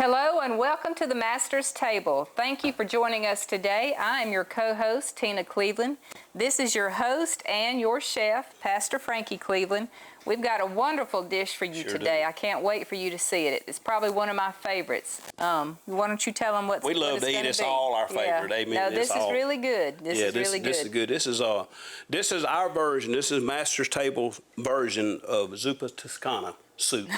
Hello and welcome to the Master's Table. Thank you for joining us today. I am your co-host, Tina Cleveland. This is your host and your chef, Pastor Frankie Cleveland. We've got a wonderful dish for you today. I can't wait for you to see it. It's probably one of my favorites. Why don't you tell them what's We love to eat. It's all our favorite. Amen. No, this is really good. This is really good. This is good. This is our version. This is Master's Table version of Zuppa Toscana soup.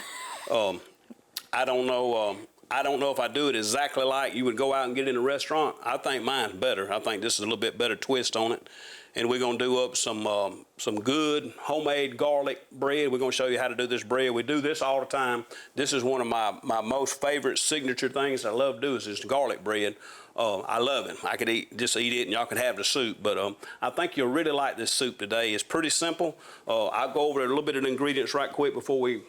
I don't know if I do it exactly like you would go out and get in a restaurant. I think mine's better. I think this is a little bit better twist on it. And we're going to do up some good homemade garlic bread. We're going to show you how to do this bread. We do this all the time. This is one of my most favorite signature things I love to do is this garlic bread. I love it. I could just eat it and y'all can have the soup. But I think you'll really like this soup today. It's pretty simple. I'll go over a little bit of the ingredients right quick before we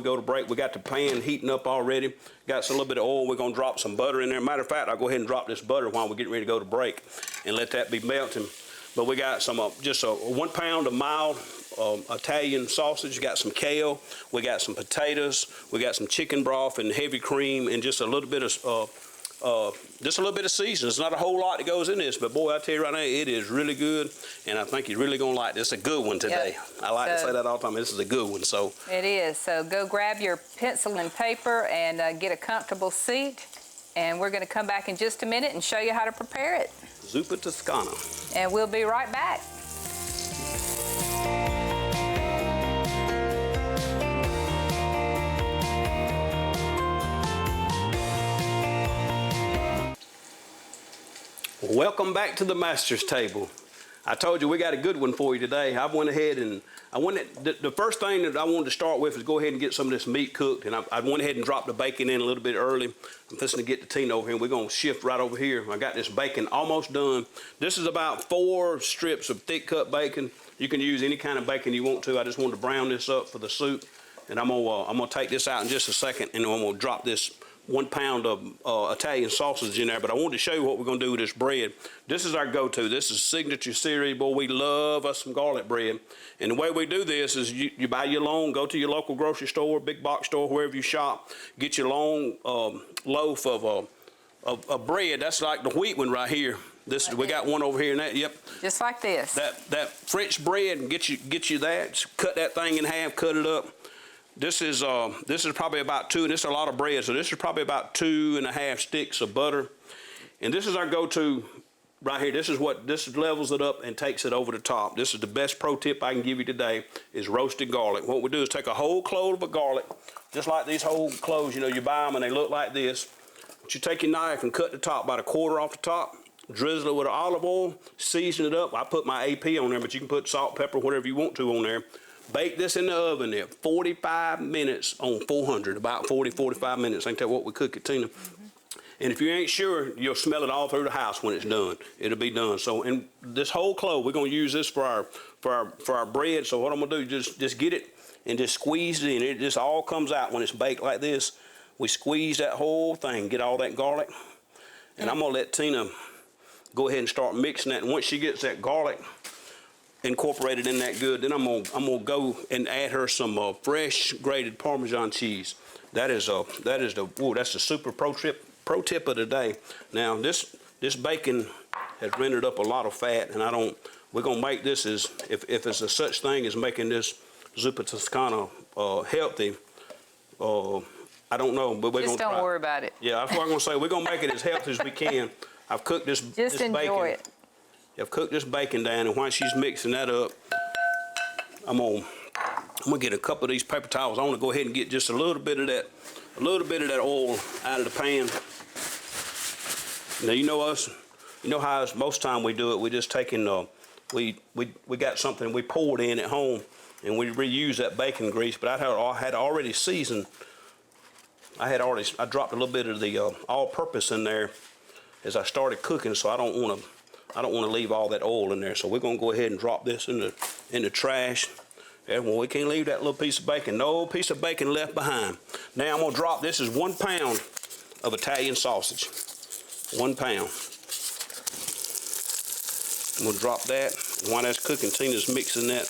go to break. We got the pan heating up already. Got a little bit of oil. We're going to drop some butter in there. Matter of fact, I'll go ahead and drop this butter while we get ready to go to break and let that be melting. But we got some just 1 pound of mild Italian sausage. We got some kale. We got some potatoes. We got some chicken broth and heavy cream and just a little bit of seasoning. There's not a whole lot that goes in this, but boy, I tell you right now, it is really good, and I think you're really gonna like this. It's a good one today. Yep. I like to say that all the time. This is a good one. So it is. So go grab your pencil and paper and get a comfortable seat, and we're gonna come back in just a minute and show you how to prepare it. Zuppa Toscana. And we'll be right back. Welcome back to the Master's Table. I told you we got a good one for you today. I went ahead and the first thing that I wanted to start with is go ahead and get some of this meat cooked, and I went ahead and dropped the bacon in a little bit early. I'm fixing to get the Tina over here, and we're gonna shift right over here. I got this bacon almost done. This is about 4 strips of thick cut bacon. You can use any kind of bacon you want to. I just wanted to brown this up for the soup, and I'm gonna take this out in just a second, and I'm gonna drop this 1 pound of Italian sausage in there. But I wanted to show you what we're going to do with this bread. This is our go-to. This is signature series. Boy, we love us some garlic bread. And the way we do this is you buy your long, go to your local grocery store, big box store, wherever you shop, get your long loaf of bread. That's like the wheat one right here. We got one over here and that. Yep. Just like this. That French bread, and get you that. Cut that thing in half, cut it up. This is probably about this is a lot of bread, so this is probably about 2.5 sticks of butter. And this is our go-to right here. This levels it up and takes it over the top. This is the best pro tip I can give you today is roasted garlic. What we do is take a whole clove of garlic, just like these whole cloves, you buy them and they look like this. But you take your knife and cut the top about 1/4 off the top, drizzle it with olive oil, season it up. I put my AP on there, but you can put salt, pepper, whatever you want to on there. Bake this in the oven at 45 minutes on 400, about 40-45 minutes. Ain't that what we cook it, Tina? Mm-hmm. And if you ain't sure, you'll smell it all through the house when it's done. It'll be done. So, and this whole clove, we're gonna use this for our bread. So what I'm gonna do, just get it and just squeeze it in. It just all comes out when it's baked like this. We squeeze that whole thing, get all that garlic. And I'm gonna let Tina go ahead and start mixing that. And once she gets that garlic incorporated in that good, then I'm gonna go and add her some fresh grated Parmesan cheese. That's the super pro tip of the day. Now this bacon has rendered up a lot of fat, and we're gonna make this as if it's a such thing as making this Zuppa Toscana healthy. I don't know, but we're just gonna don't worry about it. Yeah, that's what I'm gonna say. We're gonna make it as healthy as we can. I've cooked this enjoy bacon. it. I've cooked this bacon down, and while she's mixing that up, I'm gonna get a couple of these paper towels. I want to go ahead and get just a little bit of that oil out of the pan. Now you know us, you know how most time we do it. We just taking we got something we poured in at home, and we reuse that bacon grease. But I had already seasoned. I dropped a little bit of the all-purpose in there as I started cooking, so I don't want to leave all that oil in there. So we're gonna go ahead and drop this in the trash. And well, we can't leave that little piece of bacon. No piece of bacon left behind. Now I'm gonna drop, this is 1 pound of Italian sausage. 1 pound. I'm gonna drop that. While that's cooking, Tina's mixing that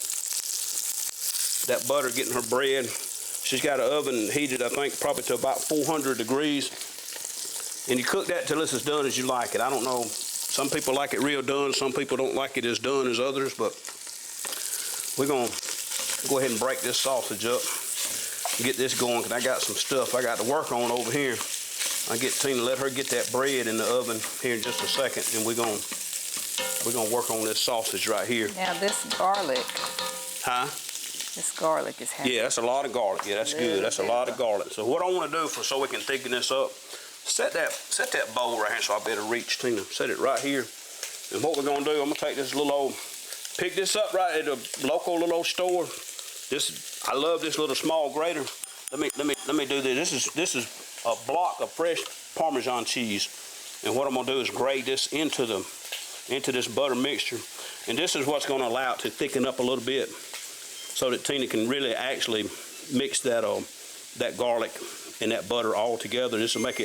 butter, getting her bread. She's got an oven heated, I think, probably to about 400 degrees. And you cook that till it's as done as you like it. I don't know, some people like it real done, some people don't like it as done as others, but we're gonna go ahead and break this sausage up and get this going, because I got some stuff I got to work on over here. I'll get Tina, let her get that bread in the oven here in just a second, and we're gonna work on this sausage right here. Now this garlic. Huh? This garlic is heavy. Yeah, that's a lot of garlic. Yeah, that's good. That's a lot of garlic. So what I want to do so we can thicken this up, set that bowl right here so I better reach, Tina. Set it right here. And what we're gonna do, I'm gonna take this little old, pick this up right at a local little old store. I love this little small grater. Let me do this. This is a block of fresh Parmesan cheese. And what I'm gonna do is grate this into this butter mixture. And this is what's gonna allow it to thicken up a little bit, so that Tina can really actually mix that garlic and that butter all together. This will make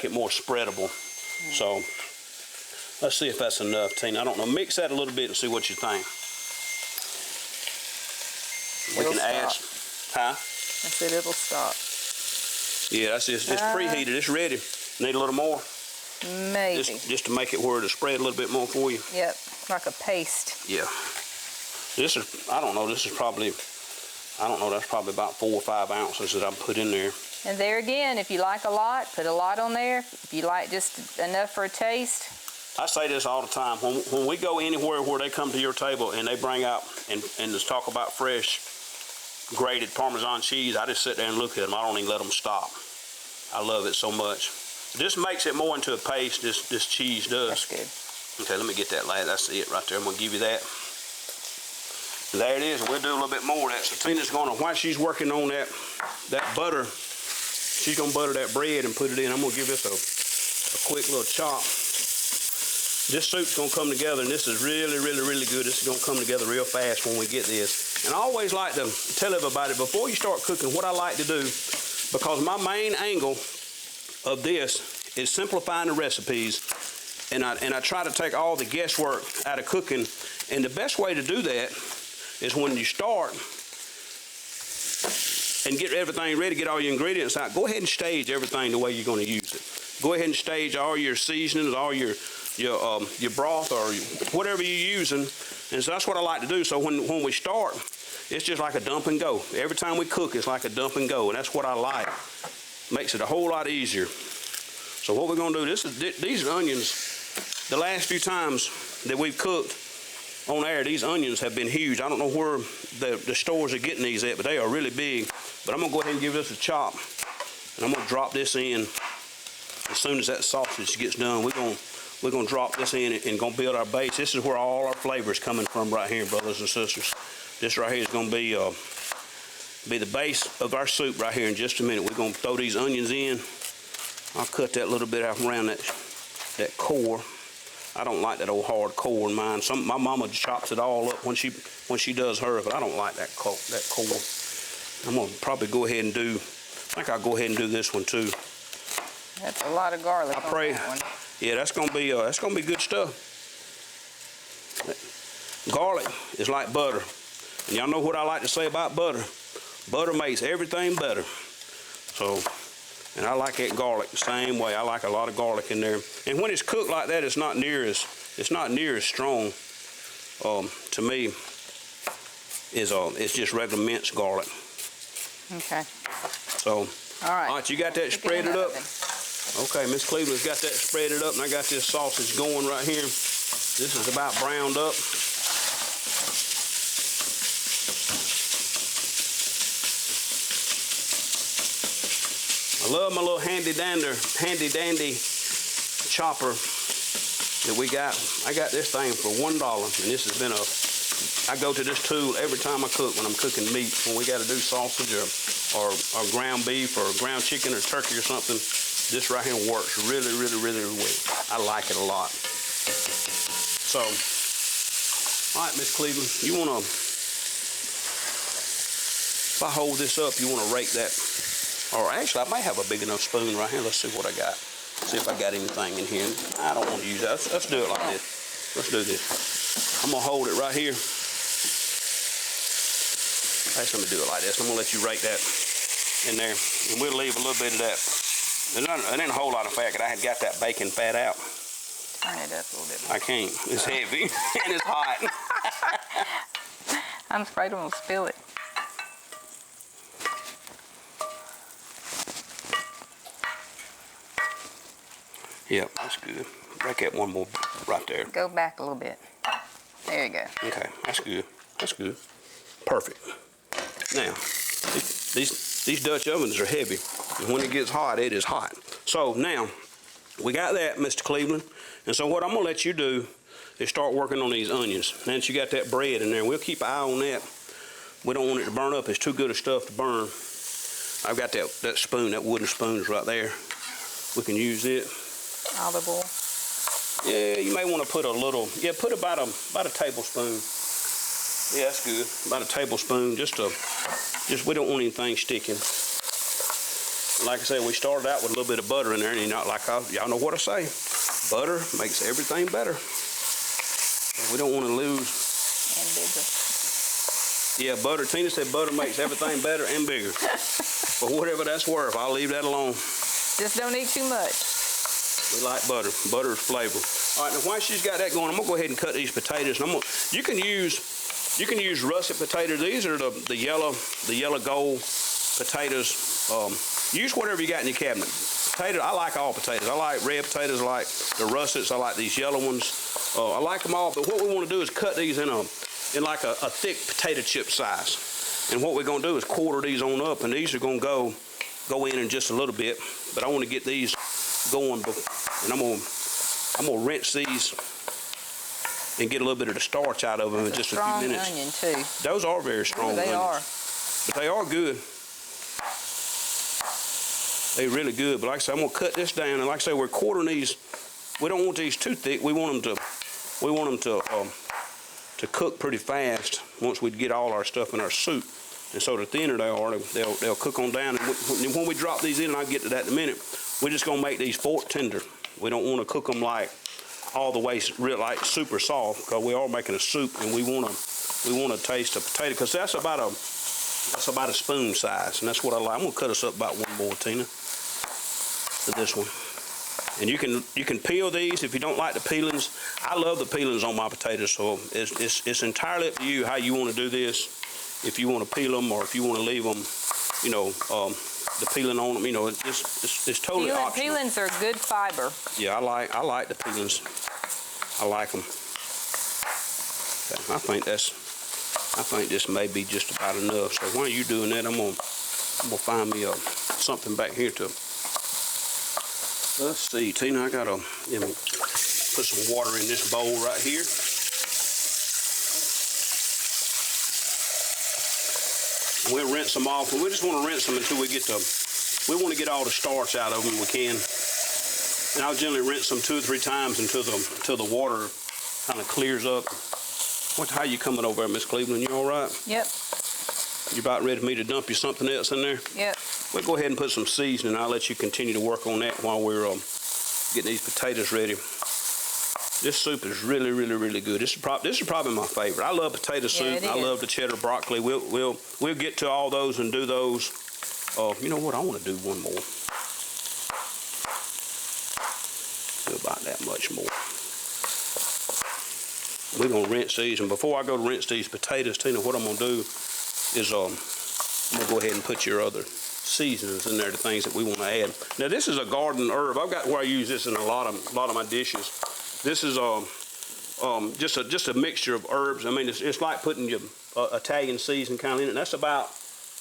it more spreadable. So let's see if that's enough, Tina. I don't know. Mix that a little bit and see what you think. We can add, huh? I said it'll stop. Yeah, that's just it's preheated. It's ready. Need a little more? Maybe. Just to make it where it'll spread a little bit more for you. Yep, like a paste. Yeah. This is, I don't know, that's probably about 4 or 5 ounces that I put in there. And there again, if you like a lot, put a lot on there. If you like just enough for a taste. I say this all the time. When we go anywhere where they come to your table and they bring out and just talk about fresh grated Parmesan cheese, I just sit there and look at them. I don't even let them stop. I love it so much. This makes it more into a paste, this cheese does. That's good. Okay, let me get that last. That's it right there. I'm going to give you that. There it is. We'll do a little bit more of that. So Tina's gonna, while she's working on that butter, she's gonna butter that bread and put it in. I'm gonna give this a quick little chop. This soup's gonna come together, and this is really, really, really good. This is gonna come together real fast when we get this. And I always like to tell everybody before you start cooking what I like to do, because my main angle of this is simplifying the recipes, and I try to take all the guesswork out of cooking. And the best way to do that is when you start and get everything ready, get all your ingredients out, go ahead and stage everything the way you're going to use it. Go ahead and stage all your seasonings, all your broth or whatever you're using. And so that's what I like to do. So when we start, it's just like a dump and go. Every time we cook, it's like a dump and go. And that's what I like. Makes it a whole lot easier. So what we're going to do, these onions, the last few times that we've cooked on air, these onions have been huge. I don't know where the stores are getting these at, but they are really big. But I'm gonna go ahead and give this a chop, and I'm gonna drop this in as soon as that sausage gets done. We're gonna drop this in and gonna build our base. This is where all our flavor is coming from right here, brothers and sisters. This right here is gonna be the base of our soup right here in just a minute. We're gonna throw these onions in. I'll cut that little bit out around that core. I don't like that old hard core in mine. My mama chops it all up when she does hers, but I don't like that core. I'm gonna probably go ahead and I think I'll go ahead and do this one too. That's a lot of garlic. I pray. On that one. Yeah, that's gonna be good stuff. Garlic is like butter, and y'all know what I like to say about butter. Butter makes everything better. So. And I like that garlic the same way. I like a lot of garlic in there. And when it's cooked like that, it's not near as strong. To me, it's just regular minced garlic. Okay. So, all right, you got that spreaded up? Okay, Miss Cleveland's got that spreaded up, and I got this sausage going right here. This is about browned up. I love my little handy dandy chopper that we got. I got this thing for $1, and this has been I go to this tool every time I cook when I'm cooking meat. When we got to do sausage or ground beef or ground chicken or turkey or something, this right here works really, really, really well. I like it a lot. So, all right, Miss Cleveland, you wanna, if I hold this up, you wanna rake that. Or actually, I might have a big enough spoon right here. Let's see what I got. See if I got anything in here. I don't want to use that. Let's do it like this. Let's do this. I'm going to hold it right here. Actually, let me do it like this. I'm going to let you rake that in there. And we'll leave a little bit of that There ain't a whole lot of fat, 'cause I had got that bacon fat out. Turn it up a little bit more. I can't. It's heavy and it's hot. I'm afraid I'm gonna spill it. Yep, that's good. Break that one more right there. Go back a little bit. There you go. Okay, that's good. That's good. Perfect. Now, these Dutch ovens are heavy. And when it gets hot, it is hot. So now, we got that, Mr. Cleveland. And so what I'm gonna let you do is start working on these onions. Now that you got that bread in there, we'll keep an eye on that. We don't want it to burn up. It's too good of stuff to burn. I've got that spoon, that wooden spoon is right there. We can use it. Olive oil. Yeah, you may want to put a little. Yeah, put about a tablespoon. Yeah, that's good. About a tablespoon. Just we don't want anything sticking. Like I said, we started out with a little bit of butter in there, and y'all know what I say. Butter makes everything better. We don't want to lose. And bigger. Yeah, butter. Tina said butter makes everything better and bigger. But whatever that's worth, I'll leave that alone. Just don't eat too much. We like butter. Butter is flavor. All right, now while she's got that going, I'm gonna go ahead and cut these potatoes. And you can use russet potatoes. These are the yellow gold potatoes. Use whatever you got in your cabinet. I like all potatoes. I like red potatoes. I like the russets. I like these yellow ones. I like them all. But what we want to do is cut these in like a thick potato chip size. And what we're gonna do is quarter these on up, and these are gonna go in just a little bit. But I want to get these going, and I'm gonna rinse these and get a little bit of the starch out of them in just a few minutes. Strong onion too. Those are very strong onions. They are. But they are good. They're really good. But like I said, I'm gonna cut this down, and like I say, we're quartering these. We don't want these too thick. We want them to cook pretty fast once we get all our stuff in our soup. And so the thinner they are, they'll cook on down. And when we drop these in, and I'll get to that in a minute, we're just gonna make these fork tender. We don't want to cook them like all the way like super soft, because we are making a soup, and we want to taste the potato, because that's about a spoon size, and that's what I like. I'm gonna cut us up about one more, Tina, to this one. And you can peel these if you don't like the peelings. I love the peelings on my potatoes, so it's entirely up to you how you want to do this. If you want to peel them, or if you want to leave them, the peeling on them, it's totally optional. Peelings are good fiber. Yeah, I like the peelings. I like them. Okay, I think this may be just about enough. So while you're doing that, I'm gonna find me something back here to. Let's see, Tina. I gotta put some water in this bowl right here. We'll rinse them off, and we just want to rinse them until we want to get all the starch out of them we can. And I'll generally rinse them 2 or 3 times until the water kind of clears up. How you coming over there, Miss Cleveland? You all right? Yep. You about ready for me to dump you something else in there? Yep. We'll go ahead and put some seasoning. I'll let you continue to work on that while we're getting these potatoes ready. This soup is really, really, really good. This is probably my favorite. I love potato soup. I love the cheddar broccoli. We'll get to all those and do those. You know what? I want to do one more. Do about that much more. We're gonna rinse these, and before I go to rinse these potatoes, Tina, what I'm gonna do is I'm gonna go ahead and put your other seasonings in there, the things that we want to add. Now this is a garden herb. I've got where I use this in a lot of my dishes. This is just a mixture of herbs. I mean, it's like putting your Italian season kind of in it. And that's about,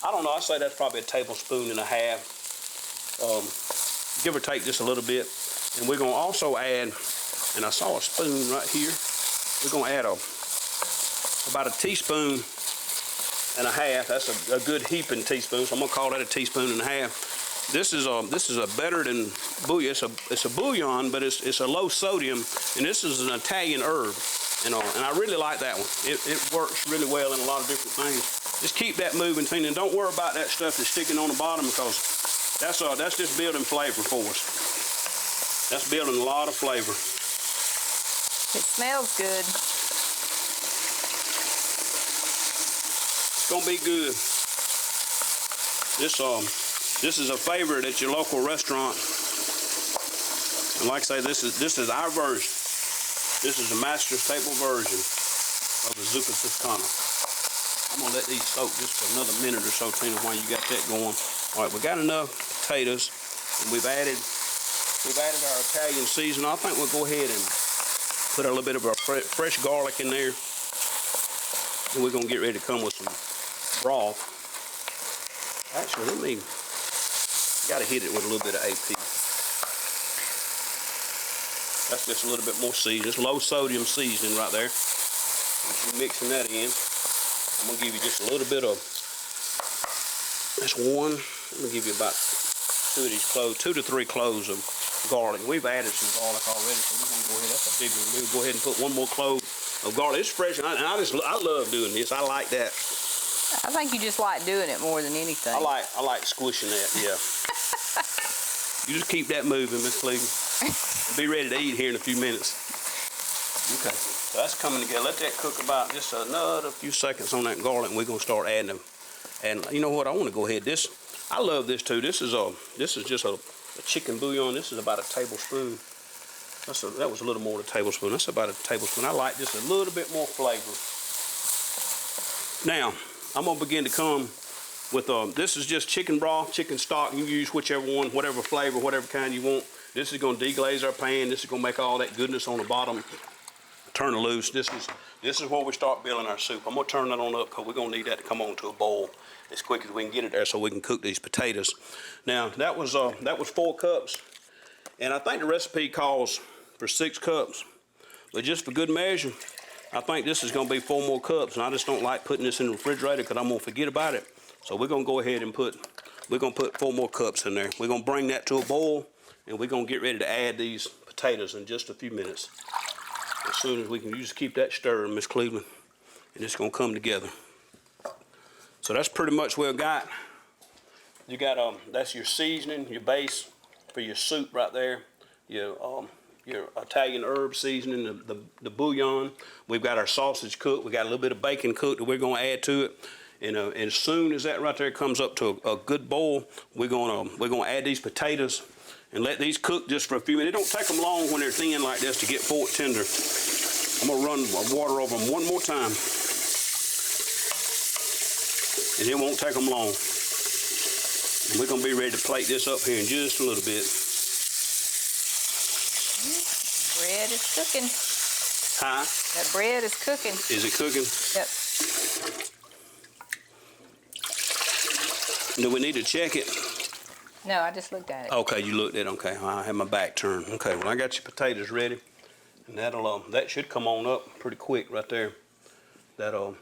I don't know, I'd say that's probably a tablespoon and a half, give or take just a little bit. And we're gonna also add, and I saw a spoon right here. We're gonna add about a teaspoon and a half. That's a good heaping teaspoon. So I'm gonna call that a teaspoon and a half. This is a better than bouillon. It's a bouillon, but it's a low sodium, and this is an Italian herb, and I really like that one. It works really well in a lot of different things. Just keep that moving, Tina, and don't worry about that stuff that's sticking on the bottom, because that's just building flavor for us. That's building a lot of flavor. It smells good. It's gonna be good. This is a favorite at your local restaurant. And like I say, this is our version. This is the master's table version of the Zuppa Toscana. I'm gonna let these soak just for another minute or so, Tina, while you got that going. All right, we got enough potatoes, and we've added our Italian seasoning. I think we'll go ahead and put a little bit of our fresh garlic in there, and we're gonna get ready to come with some broth. Actually, gotta hit it with a little bit of AP. That's just a little bit more seasoning. It's low sodium seasoning right there. You're mixing that in. I'm gonna give you just a little bit of, that's one. I'm gonna give you about 2 to 3 cloves of garlic. We've added some garlic already, so we're gonna go ahead. That's a big one. We'll go ahead and put 1 more clove of garlic. It's fresh, and I love doing this. I like that. I think you just like doing it more than anything. I like squishing that. Yeah. You just keep that moving, Miss Cleveland. Be ready to eat here in a few minutes. Okay, so that's coming together. Let that cook about just another few seconds on that garlic, and we're gonna start adding them. And you know what? I want to go ahead. I love this too. This is just a chicken bouillon. This is about a tablespoon. That was a little more than a tablespoon. That's about a tablespoon. I like just a little bit more flavor. Now I'm gonna begin to come with this is just chicken broth, chicken stock. You can use whichever one, whatever flavor, whatever kind you want. This is gonna deglaze our pan. This is gonna make all that goodness on the bottom turn loose. This is where we start building our soup. I'm gonna turn that on up because we're gonna need that to come on to a boil as quick as we can get it there so we can cook these potatoes. Now that was 4 cups, and I think the recipe calls for 6 cups, but just for good measure, I think this is gonna be 4 more cups, and I just don't like putting this in the refrigerator because I'm gonna forget about it. So we're gonna go ahead and put 4 more cups in there. We're gonna bring that to a boil, and we're gonna get ready to add these potatoes in just a few minutes. As soon as we can, you just keep that stirring, Miss Cleveland, and it's gonna come together. So that's pretty much what we got. You got that's your seasoning, your base for your soup right there. Your Italian herb seasoning, the bouillon. We've got our sausage cooked. We got a little bit of bacon cooked that we're gonna add to it. And as soon as that right there comes up to a good boil, we're gonna add these potatoes and let these cook just for a few minutes. It don't take them long when they're thin like this to get fork tender. I'm gonna run water over them 1 more time, and it won't take them long. And we're gonna be ready to plate this up here in just a little bit. Bread is cooking. Huh? That bread is cooking. Is it cooking? Yep. Do we need to check it? No, I just looked at it. Okay, you looked at it. Okay, I have my back turned. Okay, well I got your potatoes ready, and that should come on up pretty quick right there. That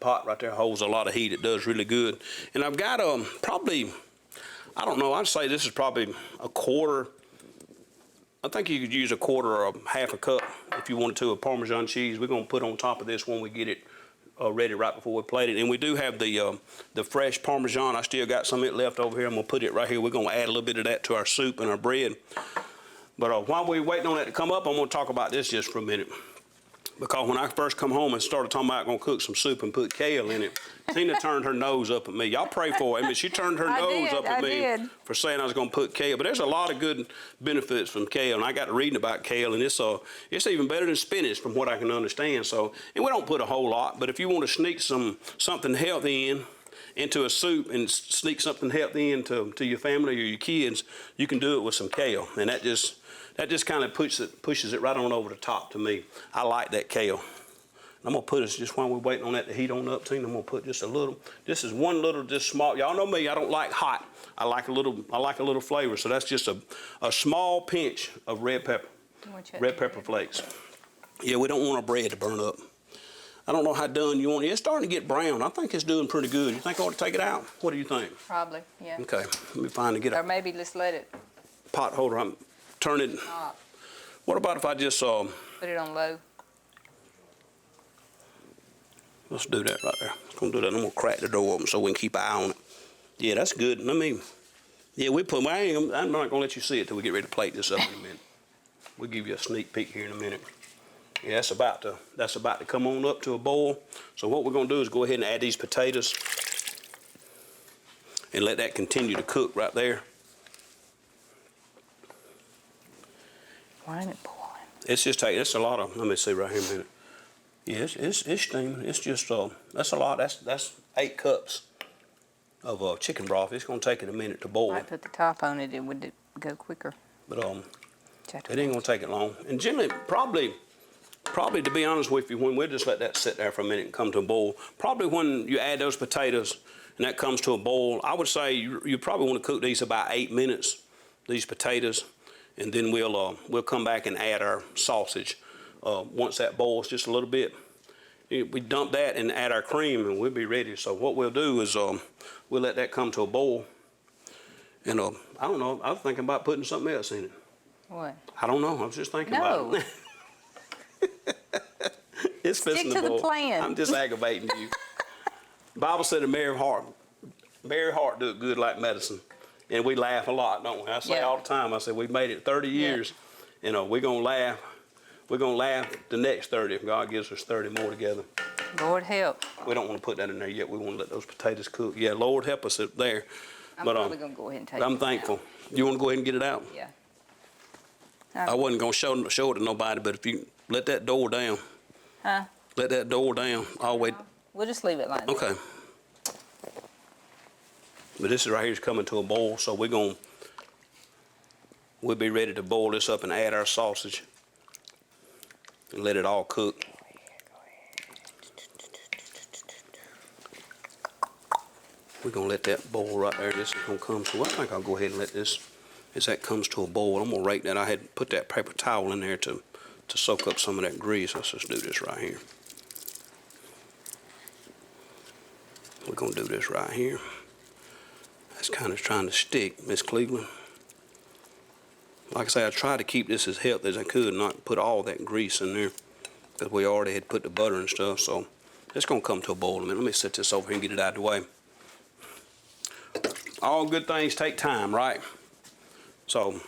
pot right there holds a lot of heat. It does really good. And I've got probably, I don't know, I'd say this is probably a quarter. I think you could use a quarter or half a cup if you wanted to of Parmesan cheese. We're gonna put on top of this when we get it ready right before we plate it. And we do have the fresh Parmesan. I still got some of it left over here. I'm gonna put it right here. We're gonna add a little bit of that to our soup and our bread. But while we're waiting on that to come up, I'm gonna talk about this just for a minute. Because when I first come home and started talking about gonna cook some soup and put kale in it, Tina turned her nose up at me. Y'all pray for her. I mean, she turned her nose up at me for saying I was gonna put kale. But there's a lot of good benefits from kale, and I got to reading about kale, and it's even better than spinach from what I can understand. So, and we don't put a whole lot, but if you want to sneak something healthy into a soup and sneak something healthy into your family or your kids, you can do it with some kale, and that just kind of pushes it right on over the top to me. I like that kale. I'm gonna put this just while we're waiting on that to heat on up, Tina. I'm gonna put just a little. This is one little, just small. Y'all know me. I don't like hot. I like a little flavor. So that's just a small pinch of red pepper. Red pepper flakes. Yeah, we don't want our bread to burn up. I don't know how done you want it. It's starting to get brown. I think it's doing pretty good. You think I ought to take it out? What do you think? Probably, yeah. Okay, let me find to get Or maybe just let it pot holder. Turn it. What about if I just put it on low? Let's do that right there. I'm gonna do that. I'm gonna crack the door open so we can keep an eye on it. Yeah, that's good. Yeah, I'm not gonna let you see it till we get ready to plate this up in a minute. We'll give you a sneak peek here in a minute. Yeah, that's about to come on up to a boil. So what we're gonna do is go ahead and add these potatoes. and let that continue to cook right there. Why ain't it boiling? It's just taking, it's a lot of, let me see right here a minute. Yeah, it's steaming. It's just, that's a lot. That's 8 cups of chicken broth. It's going to take it a minute to boil. Might put the top on it, it would go quicker. But it ain't going to take it long. And generally, probably to be honest with you, when we'll just let that sit there for a minute and come to a boil, probably when you add those potatoes and that comes to a boil, I would say you probably want to cook these about 8 minutes, these potatoes, and then we'll come back and add our sausage. Once that boils just a little bit, we dump that and add our cream and we'll be ready. So what we'll do is we'll let that come to a boil. And I don't know, I was thinking about putting something else in it. What? I don't know, I was just thinking about it. It's fixing Stick to the plan. I'm just aggravating you. Bible said a merry heart do it good like medicine. And we laugh a lot, don't we? I say all the time, I say we made it 30 years. We're gonna laugh. We're going to laugh the next 30 if God gives us 30 more together. Lord help. We don't want to put that in there yet. We want to let those potatoes cook. Yeah, Lord help us up there. I'm probably going to go ahead and take it I'm thankful. You want to go ahead and get it out? Yeah. I wasn't going to show it to nobody, but if you let that door down. Huh? Let that door down. I'll wait. We'll just leave it like that. Okay. But this is right here is coming to a boil, so we'll be ready to boil this up and add our sausage. And let it all cook. We're going to let that boil right there. This is going to come to, I think I'll go ahead and let this, as that comes to a boil, I'm going to rake that. I had put that paper towel in there to soak up some of that grease. Let's just do this right here. We're going to do this right here. That's kind of trying to stick, Miss Cleveland. Like I say, I tried to keep this as healthy as I could, not put all that grease in there, because we already had put the butter and stuff, so it's going to come to a boil in a minute. Let me set this over here and get it out of the way. All good things take time, right? So,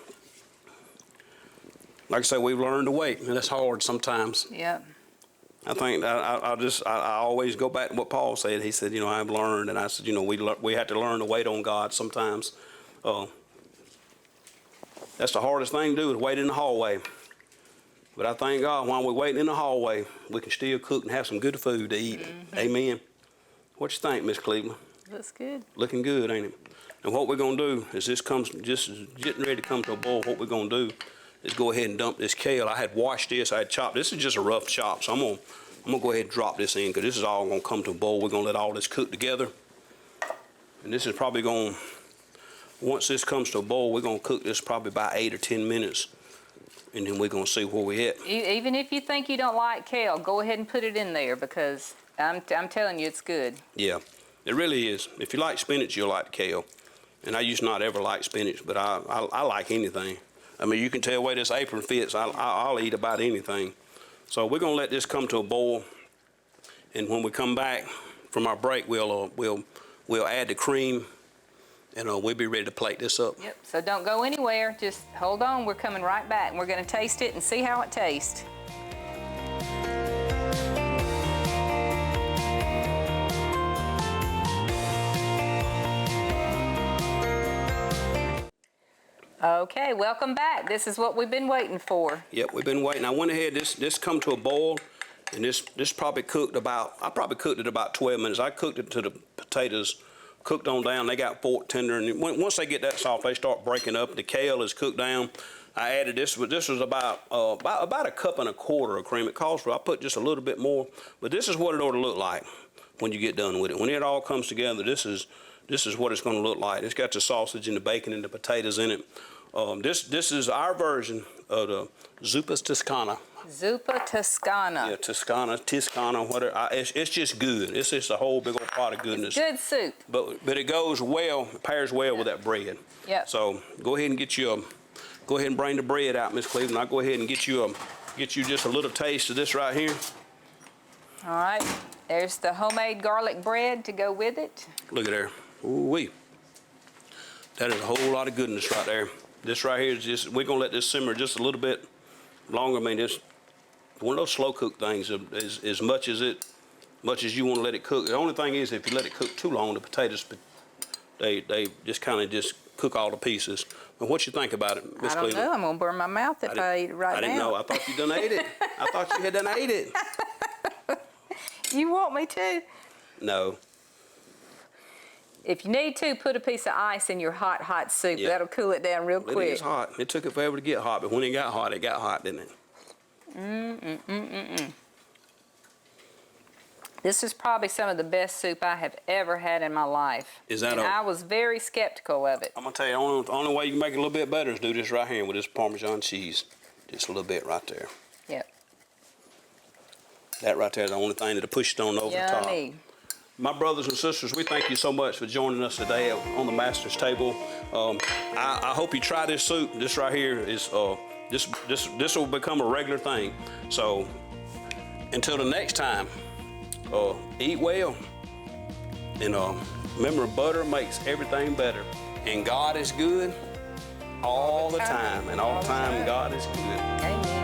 like I say, we've learned to wait, and that's hard sometimes. Yep. I think I always go back to what Paul said. He said, I've learned, and I said, we have to learn to wait on God sometimes. That's the hardest thing to do, is wait in the hallway. But I thank God while we're waiting in the hallway, we can still cook and have some good food to eat. Mm-hmm. Amen. What you think, Miss Cleveland? Looks good. Looking good, ain't it? And what we're going to do is this comes, just getting ready to come to a boil, what we're going to do is go ahead and dump this kale. I had washed this, I had chopped. This is just a rough chop, so I'm going to go ahead and drop this in, because this is all going to come to a boil. We're going to let all this cook together. And this is probably going to, once this comes to a boil, we're going to cook this probably about 8 or 10 minutes, and then we're going to see where we're at. Even if you think you don't like kale, go ahead and put it in there, because I'm telling you it's good. Yeah, it really is. If you like spinach, you'll like the kale. And I used to not ever like spinach, but I like anything. I mean, you can tell where this apron fits. I'll eat about anything. So we're going to let this come to a boil, and when we come back from our break, we'll add the cream. And we'll be ready to plate this up. Yep, so don't go anywhere. Just hold on. We're coming right back, and we're going to taste it and see how it tastes. Okay, welcome back. This is what we've been waiting for. Yep, we've been waiting. I went ahead, this come to a boil, and this probably cooked about, I probably cooked it about 12 minutes. I cooked it to the potatoes cooked on down. They got fork tender, and once they get that soft, they start breaking up. The kale is cooked down. I added this, but this was about a cup and a quarter of cream. It calls for, I put just a little bit more, but this is what it ought to look like when you get done with it. When it all comes together, this is what it's going to look like. It's got the sausage and the bacon and the potatoes in it. This is our version of the Zuppa Toscana. Zuppa Toscana. Yeah, Toscana, whatever. It's just good. It's just a whole big old pot of goodness. It's good soup. But it goes well, it pairs well with that bread. Yep. So go ahead and go ahead and bring the bread out, Miss Cleveland. I'll go ahead and get you just a little taste of this right here. All right. There's the homemade garlic bread to go with it. Look at there. Ooh-wee. That is a whole lot of goodness right there. This right here is just, we're going to let this simmer just a little bit longer. I mean, it's one of those slow cook things, as much as you want to let it cook. The only thing is, if you let it cook too long, the potatoes they just kind of just cook all the pieces. But what you think about it, Miss I don't Cleveland? know. I'm gonna burn my mouth if I eat it right now. I didn't know. I thought you done ate it. I thought you had done ate it. You want me to? No. If you need to, put a piece of ice in your hot soup. Yeah. That'll cool it down real It quick. is hot. It took it forever to get hot, but when it got hot, didn't it? This is probably some of the best soup I have ever had in my life. Is that and I was very skeptical of it. I'm gonna tell you, only way you can make it a little bit better is do this right here with this Parmesan cheese. Just a little bit right there. Yep. That right there is the only thing that'll push it on over the top. Yummy. My brothers and sisters, we thank you so much for joining us today on the Master's Table. I hope you try this soup. This right here is this will become a regular thing. So until the next time, eat well, and remember, butter makes everything better. And God is good all the time, and all the time God is good. Amen.